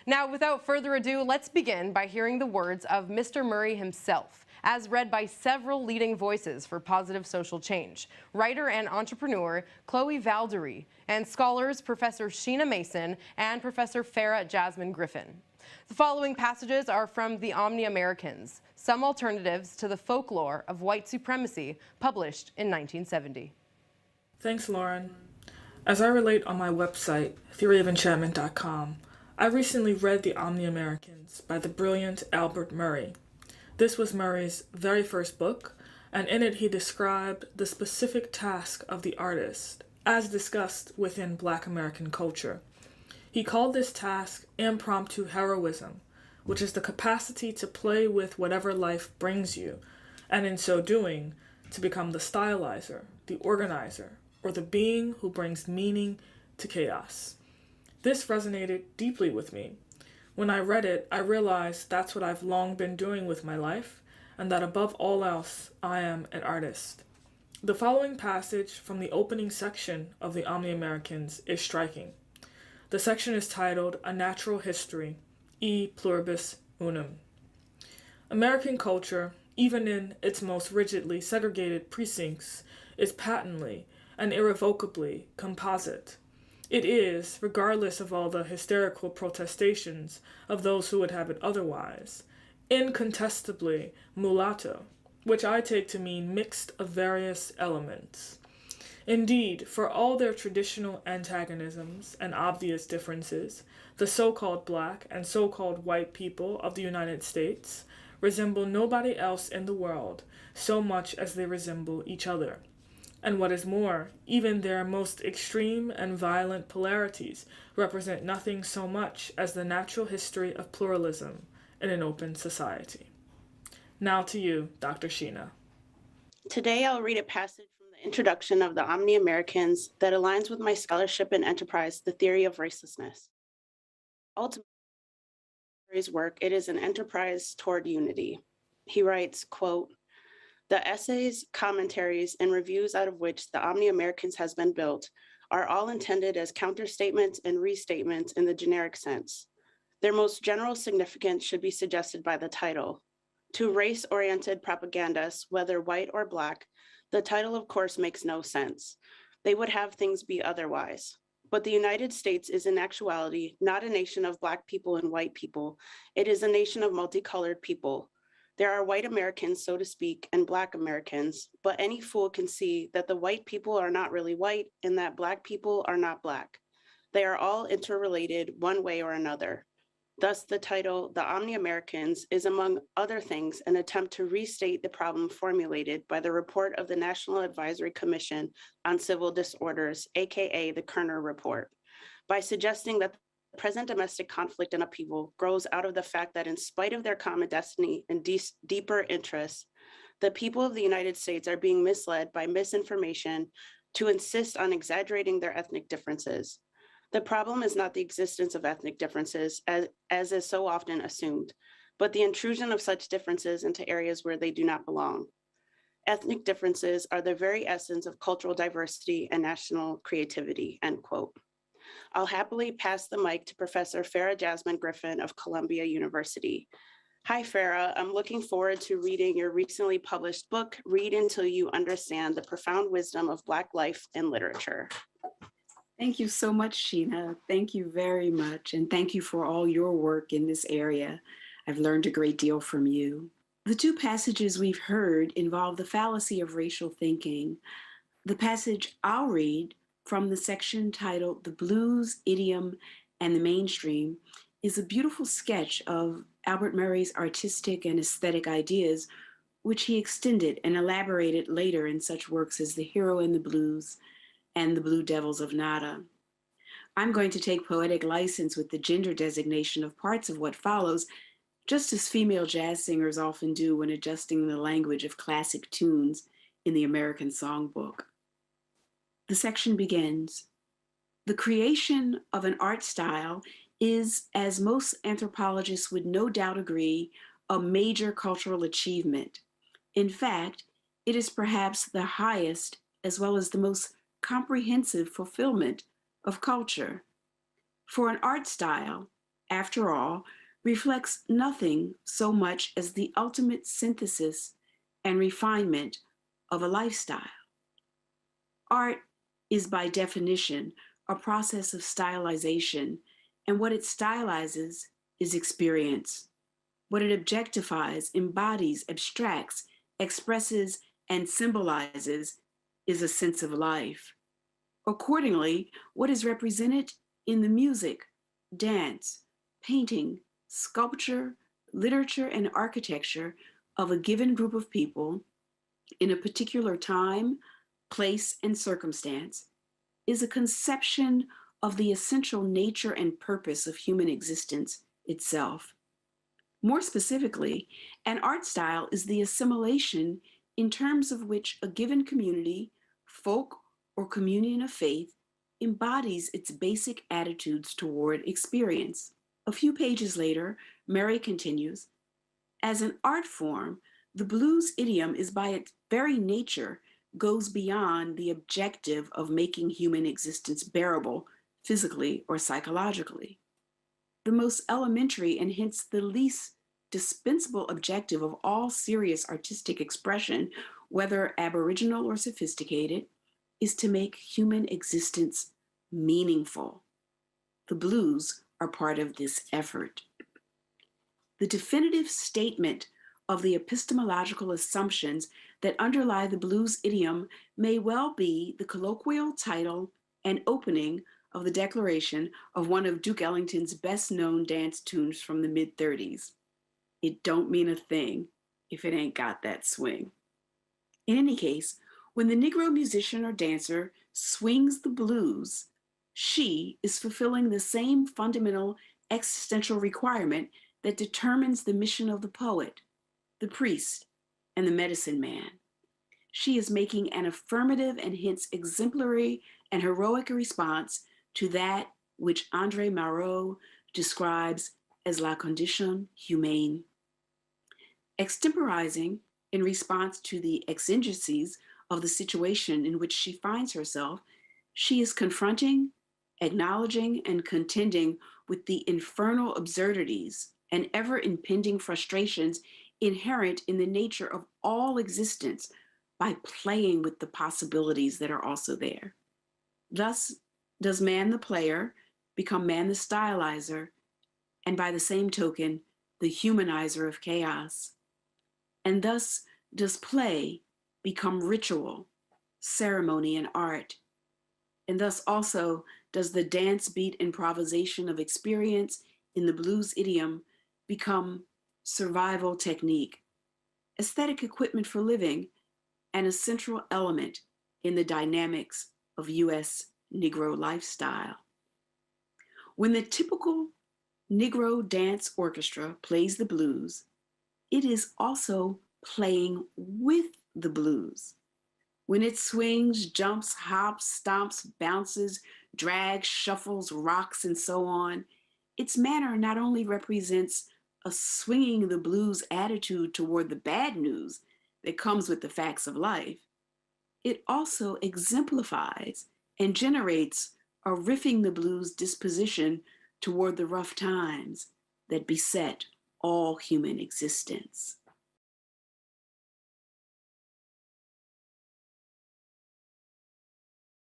Now, without further ado, let's begin by hearing the words of Mr. Murray himself, as read by several leading voices for positive social change, writer and entrepreneur Chloe Valdary, and scholars Professor Sheena Mason and Professor Farah Jasmine Griffin. The following passages are from the Omni-Americans, Some Alternatives to the Folklore of White Supremacy, published in 1970. Thanks, Lauren. As I relate on my website, theoryoфenchantment.com, I recently read The Omni-Americans by the brilliant Albert Murray. This was Murray's very first book, and in it he described the specific task of the artist, as discussed within Black American culture. He called this task impromptu heroism, which is the capacity to play with whatever life brings you, and in so doing, to become the stylizer, the organizer, or the being who brings meaning to chaos. This resonated deeply with me. When I read it, I realized that's what I've long been doing with my life, and that above all else, I am an artist. The following passage from the opening section of the Omni-Americans is striking. The section is titled A Natural History, E Pluribus Unum. American culture, even in its most rigidly segregated precincts, is patently and irrevocably composite. It is, regardless of all the hysterical protestations of those who would have it otherwise, incontestably mulatto, which I take to mean mixed of various elements. Indeed, for all their traditional antagonisms and obvious differences, the so-called Black and so-called white people of the United States resemble nobody else in the world so much as they resemble each other. And what is more, even their most extreme and violent polarities represent nothing so much as the natural history of pluralism in an open society. Now to you, Dr. Sheena. Today I'll read a passage from the introduction of the Omni-Americans that aligns with my scholarship and enterprise, the theory of racelessness. Ultimately, Murray's work, it is an enterprise toward unity. He writes, quote, "The essays, commentaries, and reviews out of which the Omni-Americans has been built are all intended as counterstatements and restatements in the generic sense. Their most general significance should be suggested by the title. To race-oriented propagandists, whether white or Black, the title of course makes no sense. They would have things be otherwise. But the United States is in actuality not a nation of Black people and white people. It is a nation of multicolored people. There are white Americans, so to speak, and Black Americans, but any fool can see that the white people are not really white and that Black people are not Black. They are all interrelated one way or another. Thus, the title, The Omni-Americans, is among other things an attempt to restate the problem formulated by the report of the National Advisory Commission on Civil Disorders, aka the Kerner Report, by suggesting that the present domestic conflict and upheaval grows out of the fact that in spite of their common destiny and deeper interests, the people of the United States are being misled by misinformation to insist on exaggerating their ethnic differences. The problem is not the existence of ethnic differences, as is so often assumed, but the intrusion of such differences into areas where they do not belong. Ethnic differences are the very essence of cultural diversity and national creativity," end quote. I'll happily pass the mic to Professor Farah Jasmine Griffin of Columbia University. Hi, Farah. I'm looking forward to reading your recently published book, Read Until You Understand the Profound Wisdom of Black Life and Literature. Thank you so much, Sheena. Thank you very much. And thank you for all your work in this area. I've learned a great deal from you. The two passages we've heard involve the fallacy of racial thinking. The passage I'll read from the section titled The Blues, Idiom, and the Mainstream is a beautiful sketch of Albert Murray's artistic and aesthetic ideas, which he extended and elaborated later in such works as The Hero in the Blues and The Blue Devils of Nada. I'm going to take poetic license with the gender designation of parts of what follows, just as female jazz singers often do when adjusting the language of classic tunes in the American Songbook. The section begins, "The creation of an art style is, as most anthropologists would no doubt agree, a major cultural achievement. In fact, it is perhaps the highest as well as the most comprehensive fulfillment of culture. For an art style, after all, reflects nothing so much as the ultimate synthesis and refinement of a lifestyle. Art is by definition a process of stylization, and what it stylizes is experience. What it objectifies, embodies, abstracts, expresses, and symbolizes is a sense of life. Accordingly, what is represented in the music, dance, painting, sculpture, literature, and architecture of a given group of people in a particular time, place, and circumstance is a conception of the essential nature and purpose of human existence itself. More specifically, an art style is the assimilation in terms of which a given community, folk, or communion of faith embodies its basic attitudes toward experience. A few pages later, Murray continues, as an art form, the blues idiom is by its very nature goes beyond the objective of making human existence bearable physically or psychologically. The most elementary and hence the least dispensable objective of all serious artistic expression, whether aboriginal or sophisticated, is to make human existence meaningful. The blues are part of this effort. The definitive statement of the epistemological assumptions that underlie the blues idiom may well be the colloquial title and opening of the declaration of one of Duke Ellington's best-known dance tunes from the mid-30s. It don't mean a thing if it ain't got that swing. In any case, when the Negro musician or dancer swings the blues, she is fulfilling the same fundamental existential requirement that determines the mission of the poet, the priest, and the medicine man. She is making an affirmative and hence exemplary and heroic response to that which André Malraux describes as la condition humaine. Extemporizing in response to the exigencies of the situation in which she finds herself, she is confronting, acknowledging, and contending with the infernal absurdities and ever-impending frustrations inherent in the nature of all existence by playing with the possibilities that are also there. Thus, does man the player become man the stylizer, and by the same token, the humanizer of chaos. And thus does play become ritual, ceremony, and art. And thus also does the dance beat improvisation of experience in the blues idiom become survival technique, aesthetic equipment for living, and a central element in the dynamics of U.S. Negro lifestyle. When the typical Negro dance orchestra plays the blues, it is also playing with the blues. When it swings, jumps, hops, stomps, bounces, drags, shuffles, rocks, and so on, its manner not only represents a swinging the blues attitude toward the bad news that comes with the facts of life, it also exemplifies and generates a riffing the blues disposition toward the rough times that beset all human existence.